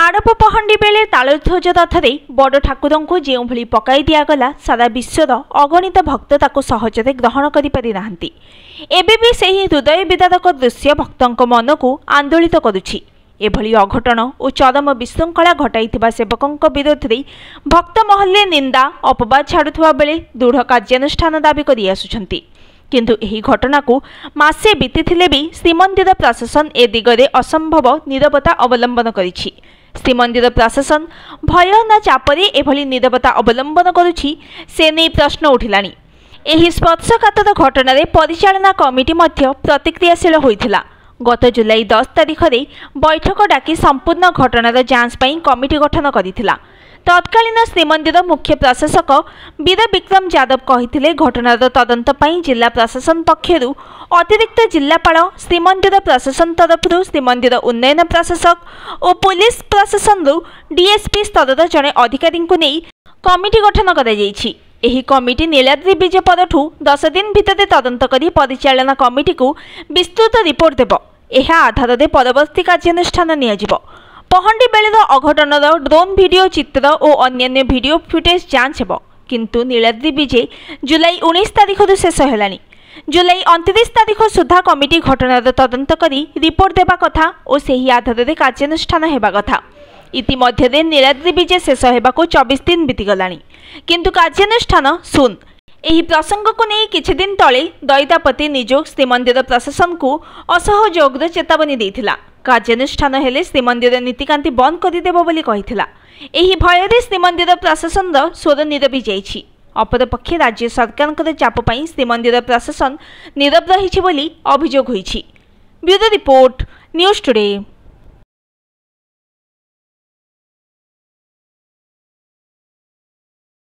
आड़प पहंडी बेले तालध्वज रथरे बड़ ठाकुर को जो भली पकाई दिगला सारा विश्वर अगणित भक्त ताको सहजरे ग्रहण करि एबे भी सही हृदय विदारक दृश्य भक्तों मन को आंदोलित करुछि। एभली अघटन और चरम विशृंखला घटाइथिबा सेवकों विरोध में भक्त महल्ले निंदा अपवाद छाड़ुवा बेले दृढ़ कार्यानुष्ठान दाबी करि आसुछन्ति। किंतु एही घटना को मासे बीतीथिले भी श्रीमंदिर प्रशासन ए दिगरे असंभव नीरवता अवलंबन करिछि। श्रीमंदिर प्रशासन भय ना चापरे एभली नीरवता अवलंबन करुछि से नहीं प्रश्न उठिलानी। एही स्पर्शकातर घटना रे परिचालना कमिटी मध्य प्रतिक्रियाशील होइथिला। गत जुलाई 10 तारिख रे बैठक डाकी संपूर्ण घटनार जांच पई कमिटी गठन करिथिला। तत्कालीन श्रीमंदिर मुख्य प्रशासक वीर विक्रम यादव कहिथिले घटनार तदंत पई जिला प्रशासन पक्षरु अतिरिक्त जिलापाल श्रीमंदिर प्रशासन तरफ श्रीमंदिर उन्नयन प्रशासक और पुलिस प्रशासन डीएसपी स्तर जड़े अधिकारी को नहीं कमिटी गठन करा जायछि। एही कमिटी नीलाद्री विजय परठू 10 दिन भितर तदंत करी परिचालना कमिटी को विस्तृत रिपोर्ट देव। एहा आधार में परवर्ती कार्यानुष्ठान नियाजिब। पहंडी बेलेर अघटनर ड्रोन भिडियो चित्र और अन्य भिडियो फुटेज जांच हेब। किंतु नीलाद्री विजय जुलाई 19 तारिख शेष हेलानी। जुलाई 29 तारिख सुधा कमिटी घटनार तदंत करी रिपोर्ट देबा कथा और सही आधार में कार्यानुष्ठान हेबा कथा। इतिमध्य नीलाद्री विजय शेष हेबाको 24 दिन बीतीगलानी किंतु कार्यानुष्ठान शून्य। एही प्रसंग को नहीं किछि दिन तले दैतापति निजोग श्रीमंदिर प्रशासन को असहयोगर चेतावनी देथिला। कार्यानुष्ठान हेले श्रीमंदिर नीतिकांति बंद करदेव बोली कहिथिला। एही भयरे श्रीमंदिर प्रशासन स्वर नीरवी जाइछि। अपरपक्षे राज्य सरकार चाप पई श्रीमंदिर प्रशासन नीरव रहिछि बोली अभियोग होइछि। Bureau report news today.